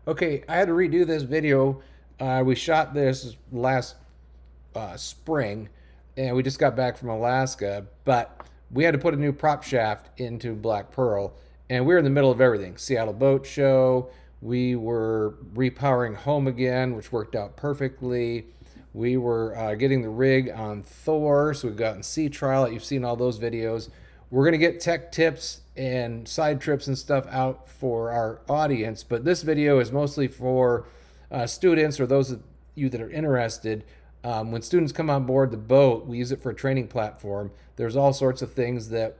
Okay, I had to redo this video. We shot this last spring, and we just got back from Alaska, but we had to put a new prop shaft into Black Pearl, and we were in the middle of everything. Seattle Boat Show. We were repowering home again, which worked out perfectly. We were getting the rig on Thor, so we've gotten sea trial. You've seen all those videos. We're gonna get tech tips and side trips and stuff out for our audience, but this video is mostly for students or those of you that are interested. When students come on board the boat, we use it for a training platform. There's all sorts of things that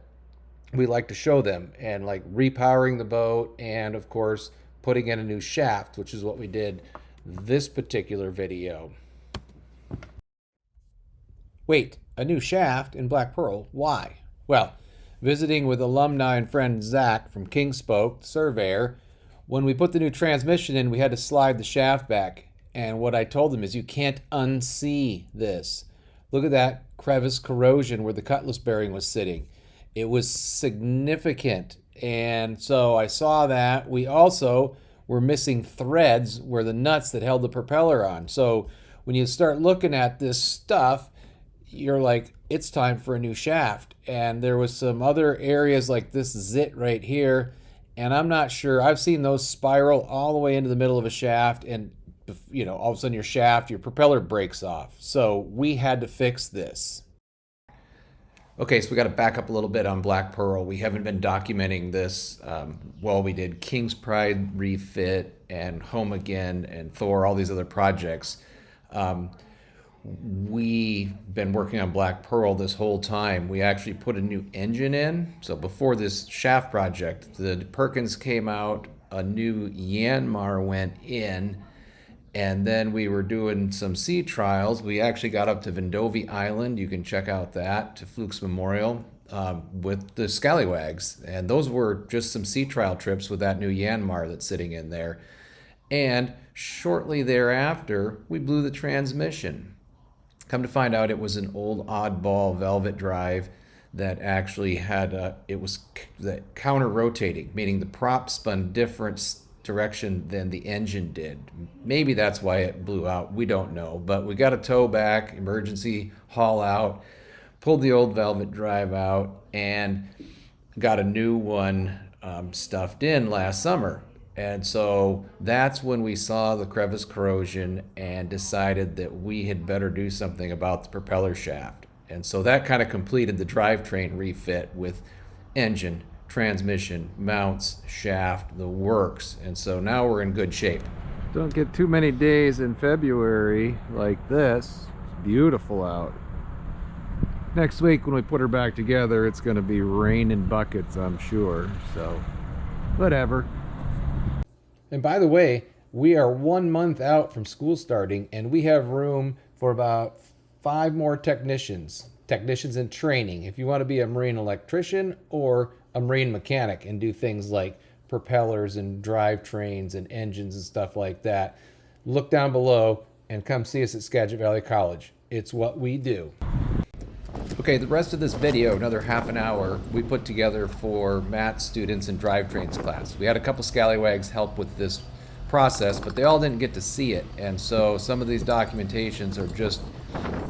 we like to show them, and like repowering the boat, and of course putting in a new shaft, which is what we did this particular video. Wait, a new shaft in Black Pearl? Why? Well, visiting with alumni and friend Zach from Kingspoke, the surveyor, when we put the new transmission in, we had to slide the shaft back. And what I told him is, you can't unsee this. Look at that crevice corrosion where the cutlass bearing was sitting. It was significant. And so I saw that. We also were missing threads where the nuts that held the propeller on. So when you start looking at this stuff, you're like, it's time for a new shaft. And there was some other areas like this zit right here, and I'm not sure. I've seen those spiral all the way into the middle of a shaft, and all of a sudden your propeller breaks off. So we had to fix this. Okay, so we got to back up a little bit on Black Pearl. We haven't been documenting this. We did King's Pride refit and Home Again and Thor, all these other projects. We've been working on Black Pearl this whole time. We actually put a new engine in. So before this shaft project, the Perkins came out, a new Yanmar went in, and then we were doing some sea trials. We actually got up to Vendovi Island. You can check out that, to Fluke's Memorial, with the Skallywags. And those were just some sea trial trips with that new Yanmar that's sitting in there. And shortly thereafter, we blew the transmission. Come to find out, it was an old oddball velvet drive that actually had it was the counter rotating, meaning the prop spun different direction than the engine did. Maybe that's why it blew out. We don't know, but we got a tow back, emergency haul out, pulled the old velvet drive out, and got a new one stuffed in last summer. And so that's when we saw the crevice corrosion and decided that we had better do something about the propeller shaft. And so that kind of completed the drivetrain refit with engine, transmission, mounts, shaft, the works. And so now we're in good shape. Don't get too many days in February like this. It's beautiful out. Next week when we put her back together, it's going to be raining buckets, I'm sure. So whatever. And by the way, we are 1 month out from school starting, and we have room for about 5 more technicians in training. If you want to be a marine electrician or a marine mechanic and do things like propellers and drivetrains and engines and stuff like that, look down below and come see us at Skagit Valley College. It's what we do. Okay, the rest of this video, another half an hour, we put together for Matt's students in drivetrains class. We had a couple Skallywags help with this process, but they all didn't get to see it. And so some of these documentations are just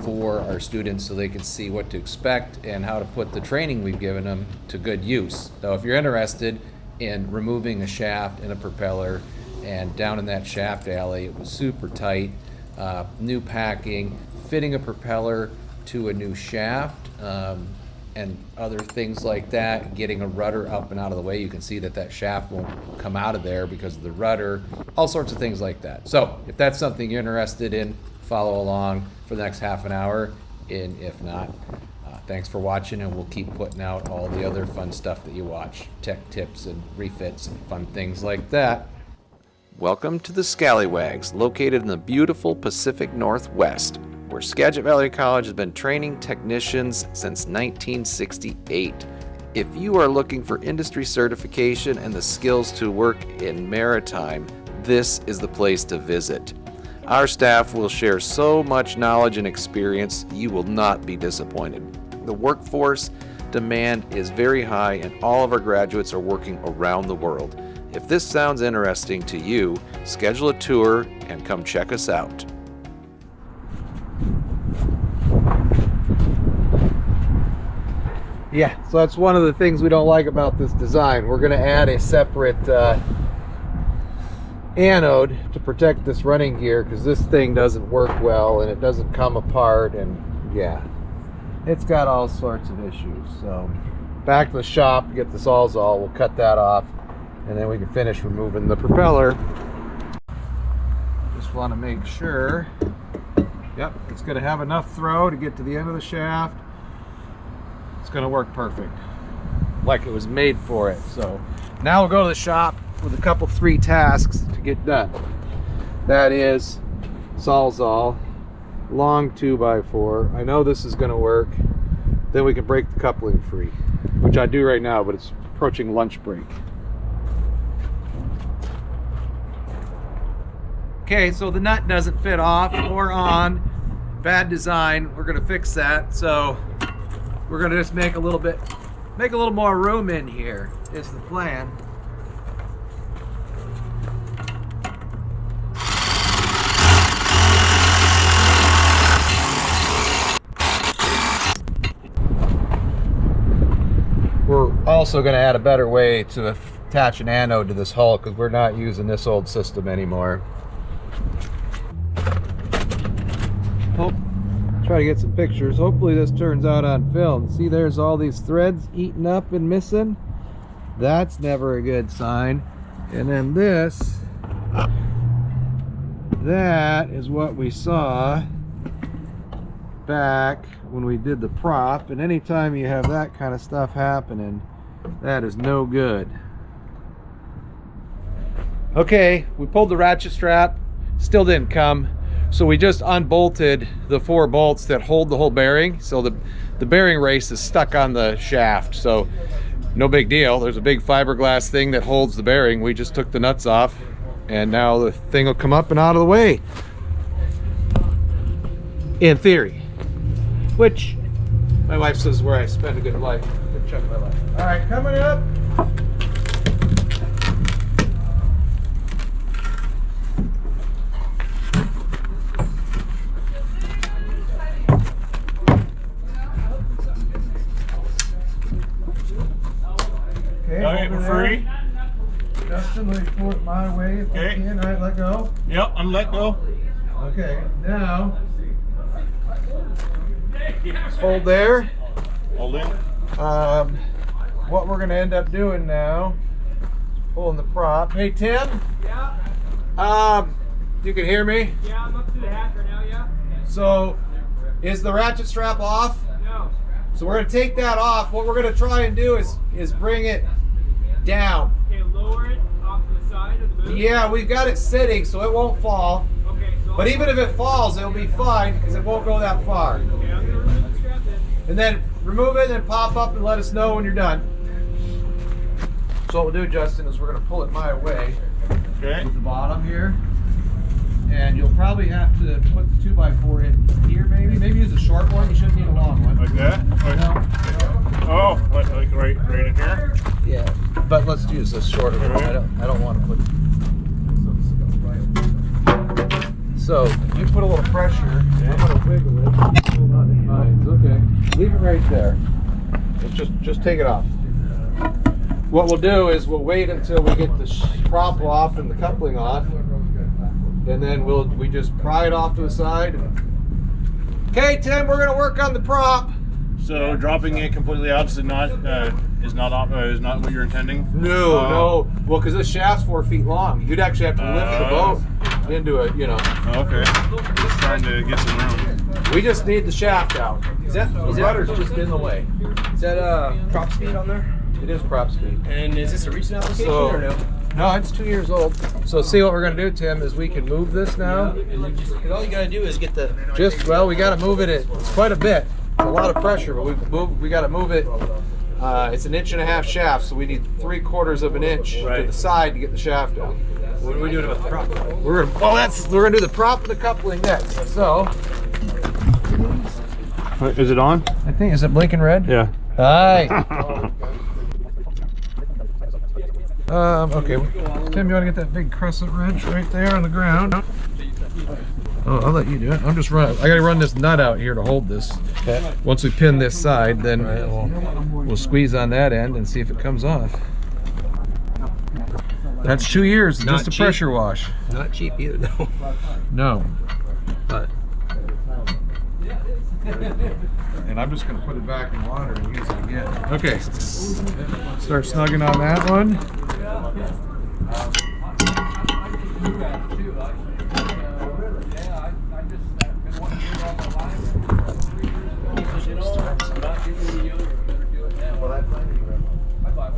for our students so they can see what to expect and how to put the training we've given them to good use. So if you're interested in removing a shaft and a propeller, and down in that shaft alley, it was super tight, new packing, fitting a propeller to a new shaft, and other things like that, getting a rudder up and out of the way. You can see that shaft won't come out of there because of the rudder, all sorts of things like that. So if that's something you're interested in, follow along for the next half an hour, and if not, thanks for watching, and we'll keep putting out all the other fun stuff that you watch, tech tips and refits and fun things like that. Welcome to the Skallywags, located in the beautiful Pacific Northwest, where Skagit Valley College has been training technicians since 1968. If you are looking for industry certification and the skills to work in maritime, this is the place to visit. Our staff will share so much knowledge and experience, you will not be disappointed. The workforce demand is very high and all of our graduates are working around the world. If this sounds interesting to you, schedule a tour and come check us out. Yeah, so that's one of the things we don't like about this design. We're going to add a separate anode to protect this running gear because this thing doesn't work well and it doesn't come apart, and yeah, it's got all sorts of issues. So back to the shop to get the Sawzall. We'll cut that off and then we can finish removing the propeller. Just want to make sure, yep, it's going to have enough throw to get to the end of the shaft. It's going to work perfect, like it was made for it. So now we'll go to the shop with a couple 3 tasks to get done. That is Sawzall, long 2x4. I know this is going to work. Then we can break the coupling free, which I do right now, but it's approaching lunch break. Okay, so the nut doesn't fit off or on. Bad design. We're going to fix that. So we're going to just make a little more room in here is the plan. We're also going to add a better way to attach an anode to this hull because we're not using this old system anymore. Try to get some pictures. Hopefully this turns out on film. See, there's all these threads eaten up and missing. That's never a good sign. And then this, that is what we saw back when we did the prop, and anytime you have that kind of stuff happening, that is no good. Okay, we pulled the ratchet strap, still didn't come, so we just unbolted the 4 bolts that hold the whole bearing. So the bearing race is stuck on the shaft, so no big deal. There's a big fiberglass thing that holds the bearing. We just took the nuts off and now the thing will come up and out of the way, in theory, which my wife says is where I spend a good chunk of my life. All right, coming up. Okay, we're free. Justin, let me pull it my way if I can. All right, let go. Yep, I'm let go. Okay, now hold there. Hold in. What we're going to end up doing now is pulling the prop. Hey, Tim? Yeah? You can hear me? Yeah, I'm up to the hat right now, yeah? So, is the ratchet strap off? No. So we're going to take that off. What we're going to try and do is bring it down. Okay, lower it off to the side of the boot. Yeah, we've got it sitting so it won't fall. Okay, so But even if it falls, it'll be fine because it won't go that far. okay, I'm going to remove the strap then. And then remove it and pop up and let us know when you're done. So what we'll do, Justin, is we're going to pull it my way Okay. with the bottom here. And you'll probably have to put the 2x4 in here, maybe. Maybe use a short one. You shouldn't need a long one. Like that? Oh, like right in here? Yeah, but let's use this shorter one. I don't want to put. So you put a little pressure. I'm gonna wiggle it. Okay, leave it right there. Just take it off. What we'll do is we'll wait until we get the prop off and the coupling off, and then we just pry it off to the side. Okay, Tim, we're gonna work on the prop. So dropping it completely out is not what you're intending? No. Well, because this shaft's 4 feet long, you'd actually have to lift the boat into it, you know. Okay. Just trying to get some room. We just need the shaft out. The rudder's just in the way. Is that prop speed on there? It is prop speed. And is this a recent application or no? No, it's 2 years old. So see what we're gonna do, Tim, is we can move this now. Because all you gotta do is get the. We gotta move it. It's quite a bit. It's a lot of pressure, but we gotta move it. It's an 1.5 inch shaft, so we need 3/4 of an inch to the side to get the shaft out. What are we doing about the prop? We're gonna do the prop and the coupling next. So Is it on? I think, is it blinking red? Yeah. Hi. Okay. Tim, you want to get that big crescent wrench right there on the ground? Oh, I'll let you do it. I'm just running. I got to run this nut out here to hold this. Okay. Once we pin this side, then we'll squeeze on that end and see if it comes off. That's 2 years, Not just a cheap. pressure wash. Not cheap either, though. No. But And I'm just going to put it back in water and use it again. Okay. Start snugging on that one.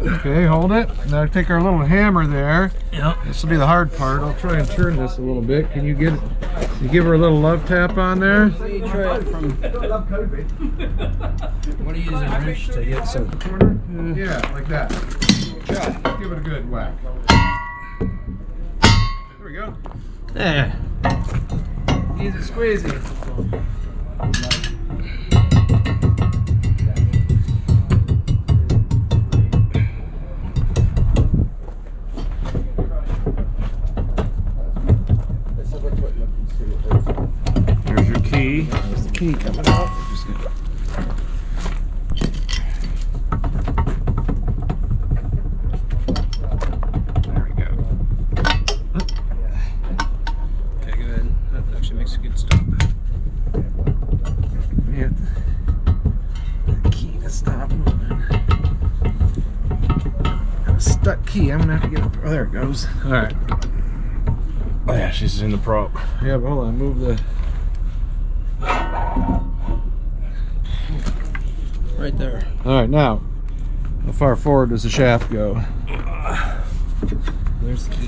Okay, hold it. Now take our little hammer there. Yep. This will be the hard part. I'll try and turn this a little bit. Can you get it? You give her a little love tap on there? Try it from. What do you use a wrench to get some? Yeah, like that. Try. Give it a good whack. There we go. Yeah. Easy squeezy. There's your key. There's the key coming out. There we go. Okay, good. That actually makes a good stop. Yeah. The key to stop moving. Got a stuck key. I'm gonna have to get it. Oh, there it goes. All right. Oh, yeah, she's in the prop. Yeah, but hold on. Move the. Right there. All right, now, how far forward does the shaft go? There's the key.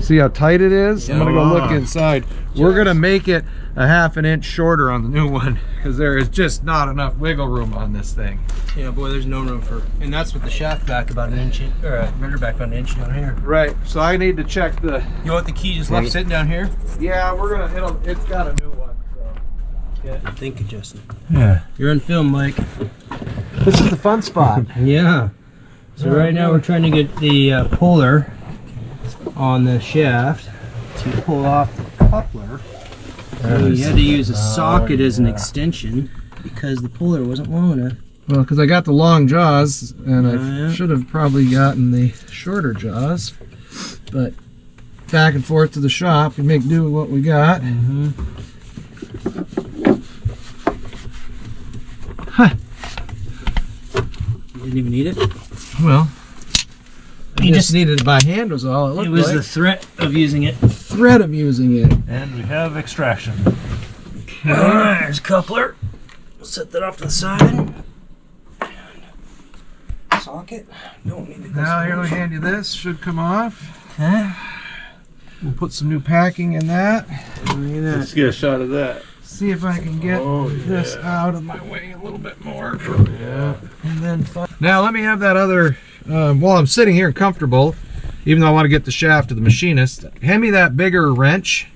See how tight it is? I'm gonna go look Yeah. inside. We're gonna make it a 1/2 inch shorter on the new one because there is just not enough wiggle room on this thing. Yeah, boy, there's no room for. And that's with the shaft back about an inch, or a render back about an inch down here. Right. So I need to check the. You want the key just left sitting down here? Yeah, we're gonna. It's got a new one. So. Yeah. Thank you, Justin. Yeah. You're on film, Mike. This is the fun spot. Yeah. So right now we're trying to get the puller on the shaft to pull off the coupler. So you had to use a socket as an extension because the puller wasn't long enough. Well, because I got the long jaws, and I Yeah. should have probably gotten the shorter jaws, but back and forth to the shop, we make do with what we got. Mm-hmm. Huh. You didn't even need it? Well, I You just just- needed it by hand was all it looked It was like. the threat of using it. Threat of using it. And we have extraction. Alright, there's a coupler. Set that off to the side. Socket. Don't need the Now here, let me hand you this. Should come off. Okay. We'll put some new packing in that. Look at Let's that. get a shot of that. See if I can get Oh, this yeah. out of my way a little bit more. Yeah. And then now let me have that other. While I'm sitting here comfortable, even though I want to get the shaft to the machinist, hand me that bigger wrench.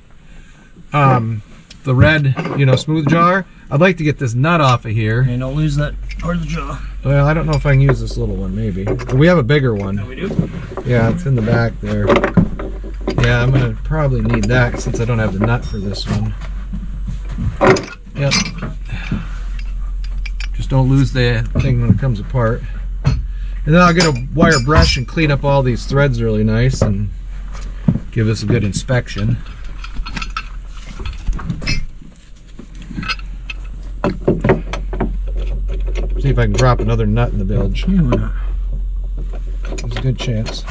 The red, smooth jar. I'd like to get this nut off of here. And don't lose that part of the jaw. Well, I don't know if I can use this little one. Maybe we have a bigger one. We do. Yeah, it's in the back there. Yeah, I'm gonna probably need that since I don't have the nut for this one. Yep. Just don't lose the thing when it comes apart. And then I'll get a wire brush and clean up all these threads really nice and give this a good inspection. See if I can drop another nut in the bilge. Yeah, why not? There's a good chance.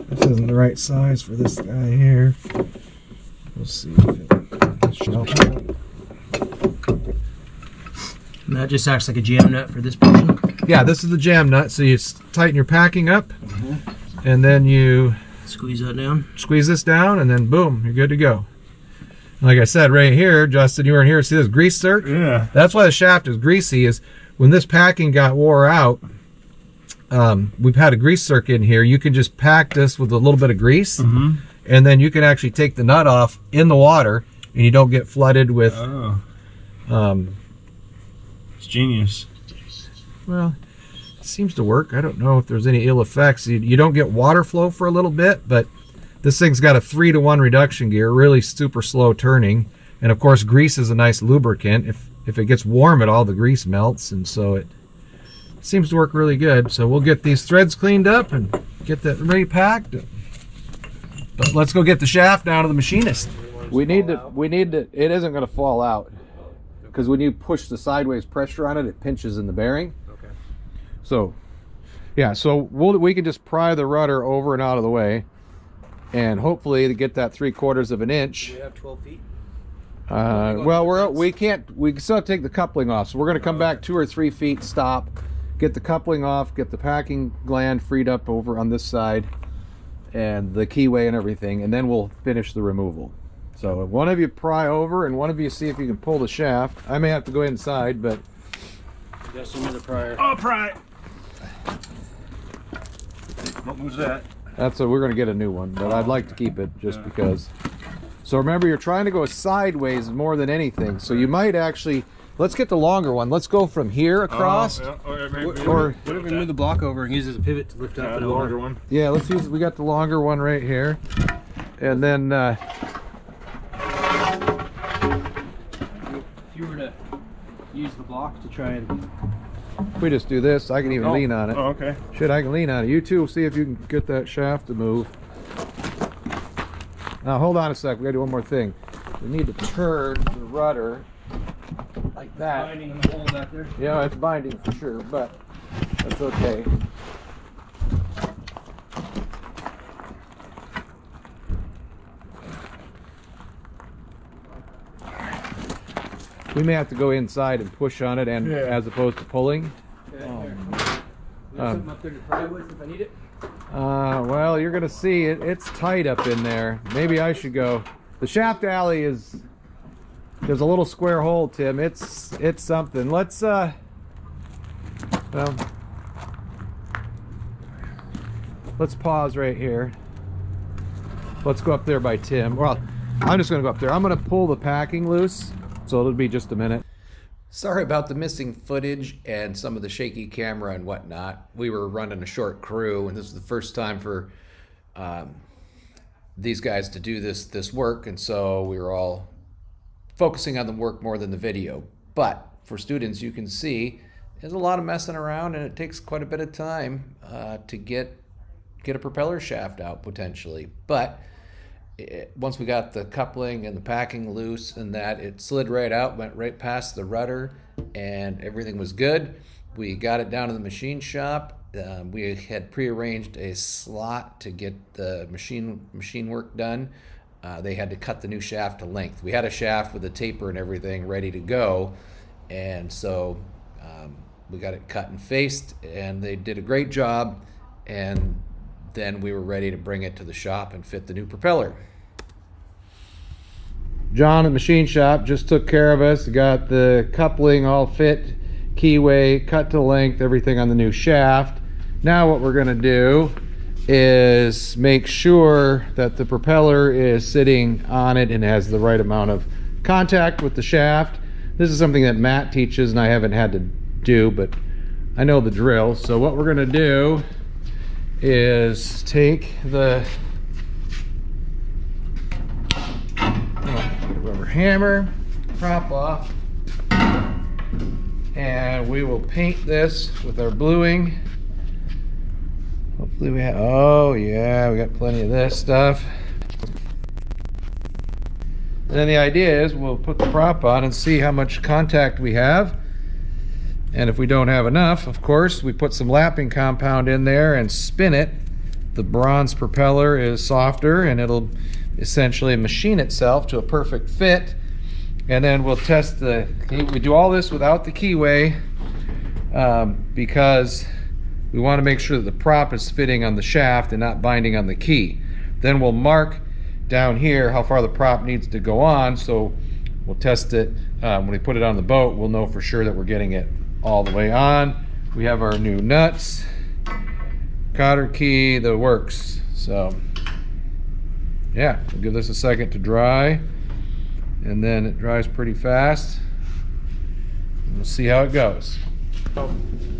This isn't the right size for this guy here. We'll see if it shows. And that just acts like a jam nut for this portion. Yeah, this is the jam nut. So you tighten your packing up, and then you Squeeze that down. squeeze this down, and then boom, you're good to go. And like I said right here, Justin, you weren't here. See this grease zerk? Yeah. That's why the shaft is greasy. Is when this packing got wore out. We've had a grease zerk in here. You can just pack this with a little bit of grease, and then you can actually take the nut off in the water and you don't get flooded with. Oh, it's genius. Well, it seems to work. I don't know if there's any ill effects. You don't get water flow for a little bit, but this thing's got a 3-to-1 reduction gear, really super slow turning, and of course grease is a nice lubricant. If it gets warm at all, the grease melts, and so it seems to work really good. So we'll get these threads cleaned up and get that repacked. But let's go get the shaft down to the machinist. We need to, it isn't going to fall out, because when you push the sideways pressure on it, it pinches in the bearing. Okay. So, yeah, so we can just pry the rudder over and out of the way, and hopefully to get that 3/4 of an inch. Do you have 12 feet? Well, we can still take the coupling off, so we're going to come back 2 or 3 feet, stop, get the coupling off, get the packing gland freed up over on this side, and the keyway and everything, and then we'll finish the removal. So one of you pry over, and one of you see if you can pull the shaft. I may have to go inside, but I guess you need a prior. Oh, pry! What was that? that's we're going to get a new one, but I'd like to keep it just because. So remember, you're trying to go sideways more than anything, so you might actually, let's get the longer one. Let's go from here across. Or what if we move the block over and use it as a pivot to lift up and the over? longer one. Yeah, let's use, we got the longer one right here. And then If you were to use the block to try and... if we just do this, I can even lean on it. Oh, okay. Shit, I can lean on it. You two, see if you can get that shaft to move. Now hold on a sec, we gotta do one more thing. We need to turn the rudder like that. Binding in the hole back there. Yeah, it's binding for sure, but that's okay. We may have to go inside and push on it, and as opposed to pulling. Something up there to pry with if I need it. Well, you're gonna see it. It's tight up in there. Maybe I should go. The shaft alley is. There's a little square hole, Tim. It's something. Let's well, let's pause right here. Let's go up there by Tim. Well, I'm just gonna go up there. I'm gonna pull the packing loose, so it'll be just a minute. Sorry about the missing footage and some of the shaky camera and whatnot. We were running a short crew, and this is the first time for these guys to do this work, and so we were all focusing on the work more than the video. But for students, you can see there's a lot of messing around, and it takes quite a bit of time to get a propeller shaft out potentially. But once we got the coupling and the packing loose and that, it slid right out, went right past the rudder, and everything was good. We got it down to the machine shop. We had prearranged a slot to get the machine work done. They had to cut the new shaft to length. We had a shaft with a taper and everything ready to go, and so we got it cut and faced, and they did a great job, and then we were ready to bring it to the shop and fit the new propeller. John at Machine Shop just took care of us, got the coupling all fit, keyway, cut to length, everything on the new shaft. Now what we're gonna do is make sure that the propeller is sitting on it and has the right amount of contact with the shaft. This is something that Matt teaches and I haven't had to do, but I know the drill. So what we're gonna do is take the rubber hammer, prop off, and we will paint this with our bluing. Hopefully we have, oh yeah, we got plenty of this stuff. And then the idea is we'll put the prop on and see how much contact we have. And if we don't have enough, of course, we put some lapping compound in there and spin it. The bronze propeller is softer and it'll essentially machine itself to a perfect fit. And then we'll test we do all this without the keyway because we want to make sure that the prop is fitting on the shaft and not binding on the key. Then we'll mark down here how far the prop needs to go on, so we'll test it when we put it on the boat. We'll know for sure that we're getting it all the way on. We have our new nuts, cotter key, the works. So yeah, we'll give this a second to dry, and then it dries pretty fast. We'll see how it goes. So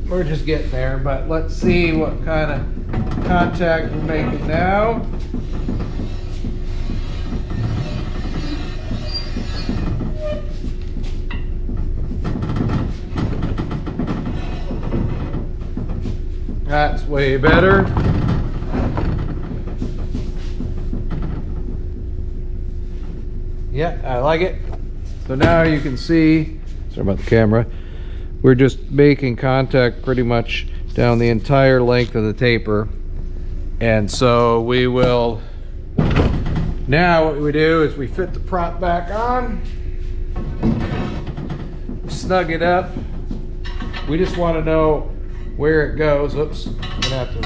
we're just getting there, but let's see what kind of contact we're making now. That's way better. Yeah, I like it. So now you can see, sorry about the camera, we're just making contact pretty much down the entire length of the taper. And so we will, now what we do is we fit the prop back on, snug it up. We just want to know where it goes. Oops, I'm gonna have to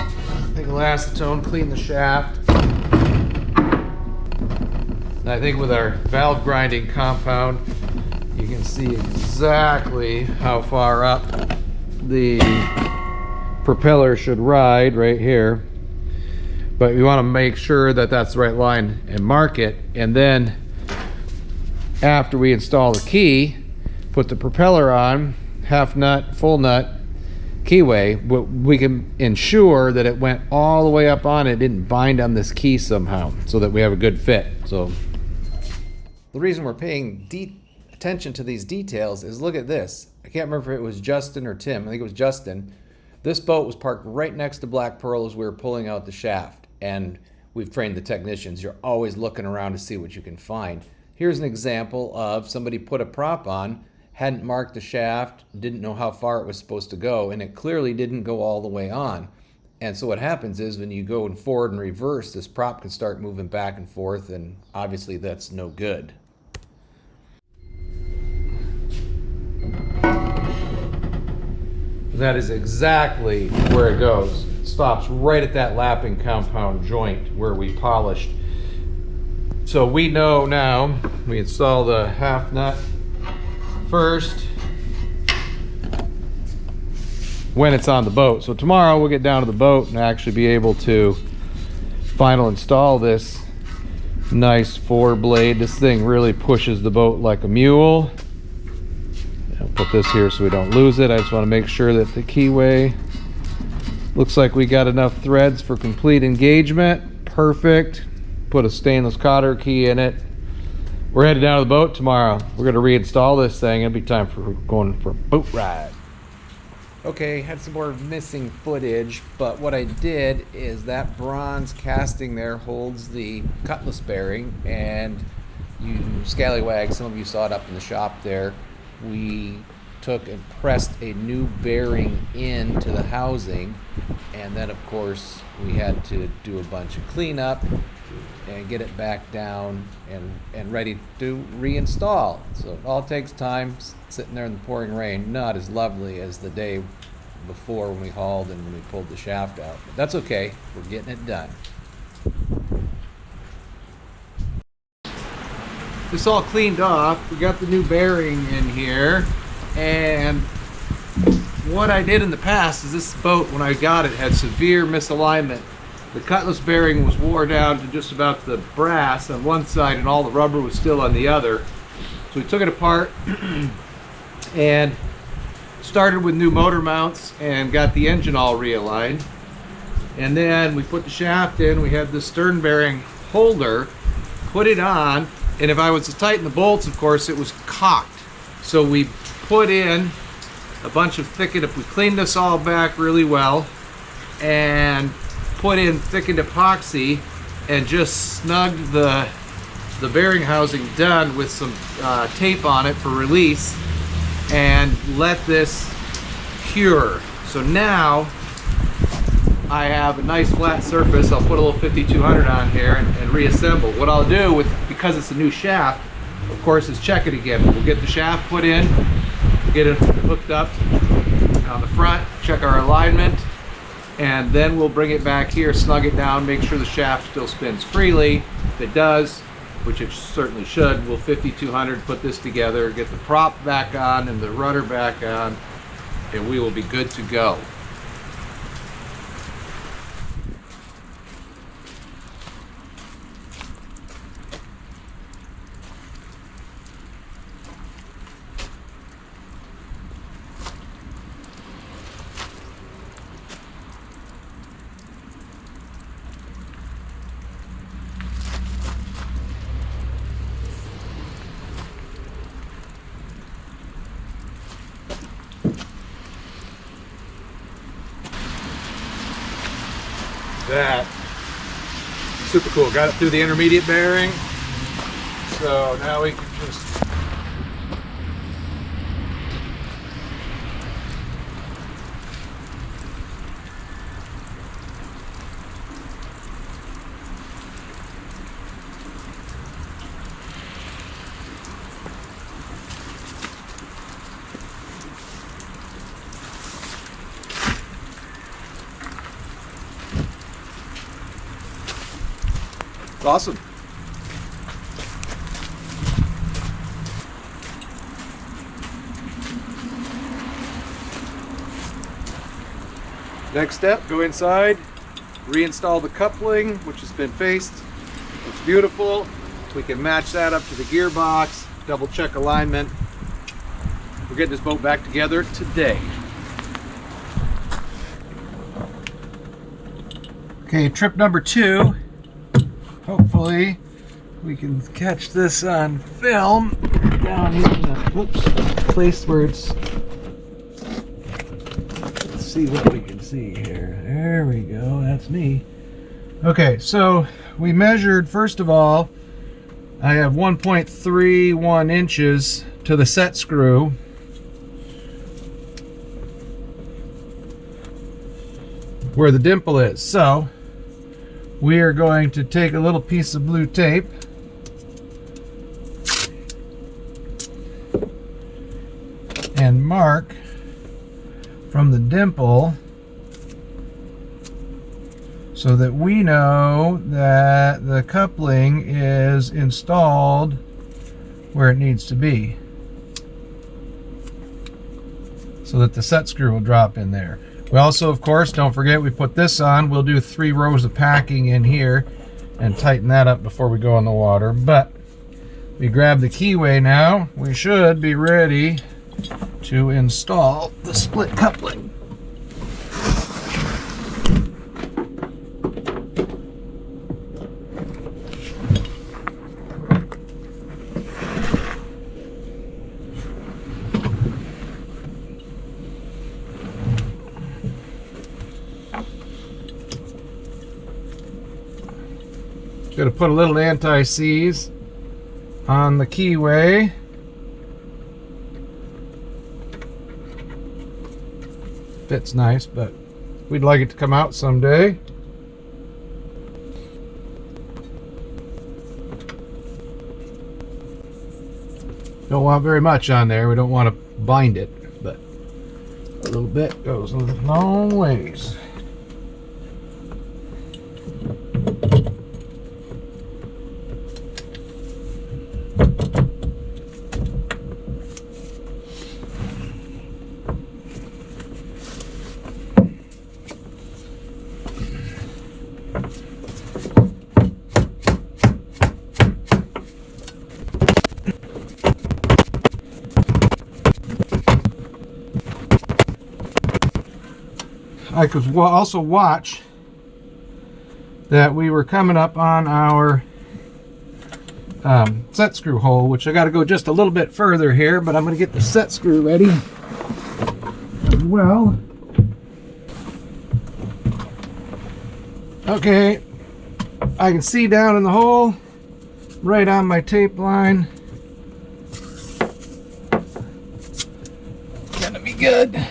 take a acetone, clean the shaft. And I think with our valve grinding compound, you can see exactly how far up the propeller should ride right here. But we want to make sure that that's the right line and mark it. And then after we install the key, put the propeller on, half nut, full nut, keyway, we can ensure that it went all the way up on it, didn't bind on this key somehow, so that we have a good fit. So the reason we're paying attention to these details is, look at this. I can't remember if it was Justin or Tim. I think it was Justin. This boat was parked right next to Black Pearl as we were pulling out the shaft. And we've trained the technicians. You're always looking around to see what you can find. Here's an example of somebody put a prop on, hadn't marked the shaft, didn't know how far it was supposed to go, and it clearly didn't go all the way on. And so what happens is when you go in forward and reverse, this prop can start moving back and forth, and obviously that's no good. That is exactly where it goes. It stops right at that lapping compound joint where we polished. So we know now, we install the half nut first when it's on the boat. So tomorrow we'll get down to the boat and actually be able to final install this nice 4-blade. This thing really pushes the boat like a mule. I'll put this here so we don't lose it. I just want to make sure that the keyway looks like we got enough threads for complete engagement. Perfect. Put a stainless cotter key in it. We're headed down to the boat tomorrow. We're going to reinstall this thing. It'll be time for going for a boat ride. Okay, had some more missing footage, but what I did is that bronze casting there holds the cutlass bearing, and you Skallywags, some of you saw it up in the shop there. We took and pressed a new bearing into the housing, and then of course we had to do a bunch of cleanup and get it back down and ready to reinstall. So it all takes time, sitting there in the pouring rain. Not as lovely as the day before when we hauled and when we pulled the shaft out. But that's okay, we're getting it done. This all cleaned off. We got the new bearing in here, and what I did in the past is this boat, when I got it, had severe misalignment. The cutlass bearing was wore down to just about the brass on one side and all the rubber was still on the other. So we took it apart and started with new motor mounts and got the engine all realigned. And then we put the shaft in. We had the stern bearing holder, put it on, and if I was to tighten the bolts, of course, it was cocked. So we put in a bunch of thickened, we cleaned this all back really well and put in thickened epoxy and just snugged the bearing housing done with some tape on it for release and let this cure. So now I have a nice flat surface. I'll put a little 5200 on here and reassemble. What I'll do, because it's a new shaft, of course, is check it again. We'll get the shaft put in, get it hooked up on the front, check our alignment, and then we'll bring it back here, snug it down, make sure the shaft still spins freely. If it does, which it certainly should, we'll 5200 put this together, get the prop back on and the rudder back on, and we will be good to go. that. Super cool. Got it through the intermediate bearing. So now we can just awesome. Next step, go inside, reinstall the coupling, which has been faced. Looks beautiful. We can match that up to the gearbox, double check alignment. We're getting this boat back together today. Okay, trip number 2. Hopefully we can catch this on film down here in the place where it's, let's see what we can see here. There we go, that's me. Okay, so we measured, first of all, I have 1.31 inches to the set screw. Where the dimple is. So we are going to take a little piece of blue tape and mark from the dimple so that we know that the coupling is installed where it needs to be, so that the set screw will drop in there. We also, of course, don't forget, we put this on. We'll do 3 rows of packing in here and tighten that up before we go in the water. But we grab the keyway now. We should be ready to install the split coupling. Going to put a little anti-seize on the keyway. Fits nice, but we'd like it to come out someday. Don't want very much on there. We don't want to bind it, but a little bit goes a long ways. I could also watch that we were coming up on our set screw hole, which I got to go just a little bit further here, but I'm going to get the set screw ready as well. Okay, I can see down in the hole right on my tape line. Gonna be good.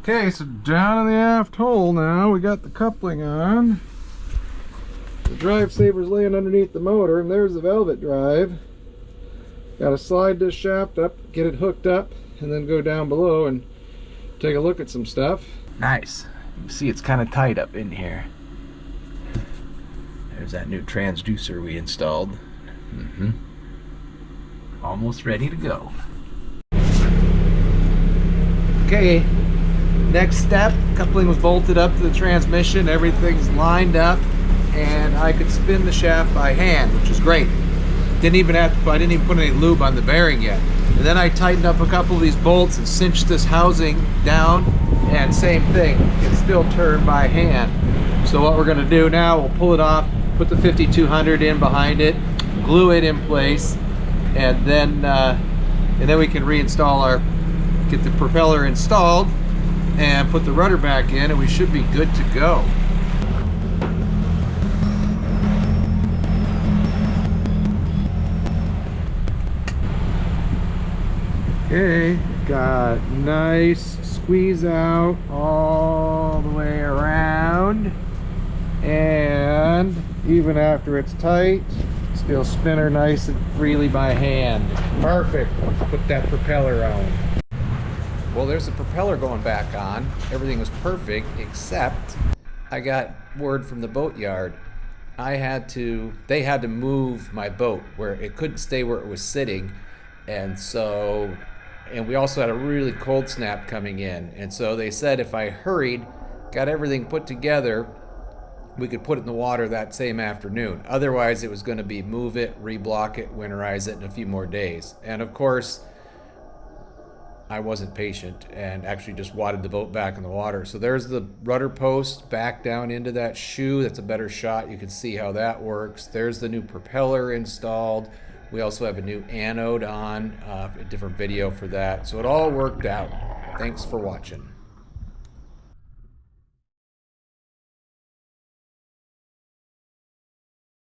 Okay, so down in the aft hole now, we got the coupling on. The drive saver's laying underneath the motor, and there's the velvet drive. Got to slide this shaft up, get it hooked up, and then go down below and take a look at some stuff. Nice. You can see it's kind of tight up in here. There's that new transducer we installed. Almost ready to go. Okay. Next step, coupling was bolted up to the transmission, everything's lined up, and I could spin the shaft by hand, which is great. I didn't even put any lube on the bearing yet. And then I tightened up a couple of these bolts and cinched this housing down, and same thing, it's still turned by hand. So what we're gonna do now, we'll pull it off, put the 5200 in behind it, glue it in place, and then we can reinstall get the propeller installed, and put the rudder back in, and we should be good to go. Okay, got nice squeeze out all the way around, and even after it's tight, still spin her nice and freely by hand. Perfect. Let's put that propeller on. Well, there's the propeller going back on. Everything was perfect, except I got word from the boat yard. They had to move my boat where it couldn't stay where it was sitting, and we also had a really cold snap coming in. And so they said if I hurried, got everything put together, we could put it in the water that same afternoon. Otherwise, it was going to be move it, reblock it, winterize it in a few more days. And of course, I wasn't patient and actually just wadded the boat back in the water. So there's the rudder post back down into that shoe. That's a better shot. You can see how that works. There's the new propeller installed. We also have a new anode on, a different video for that. So it all worked out. Thanks for watching.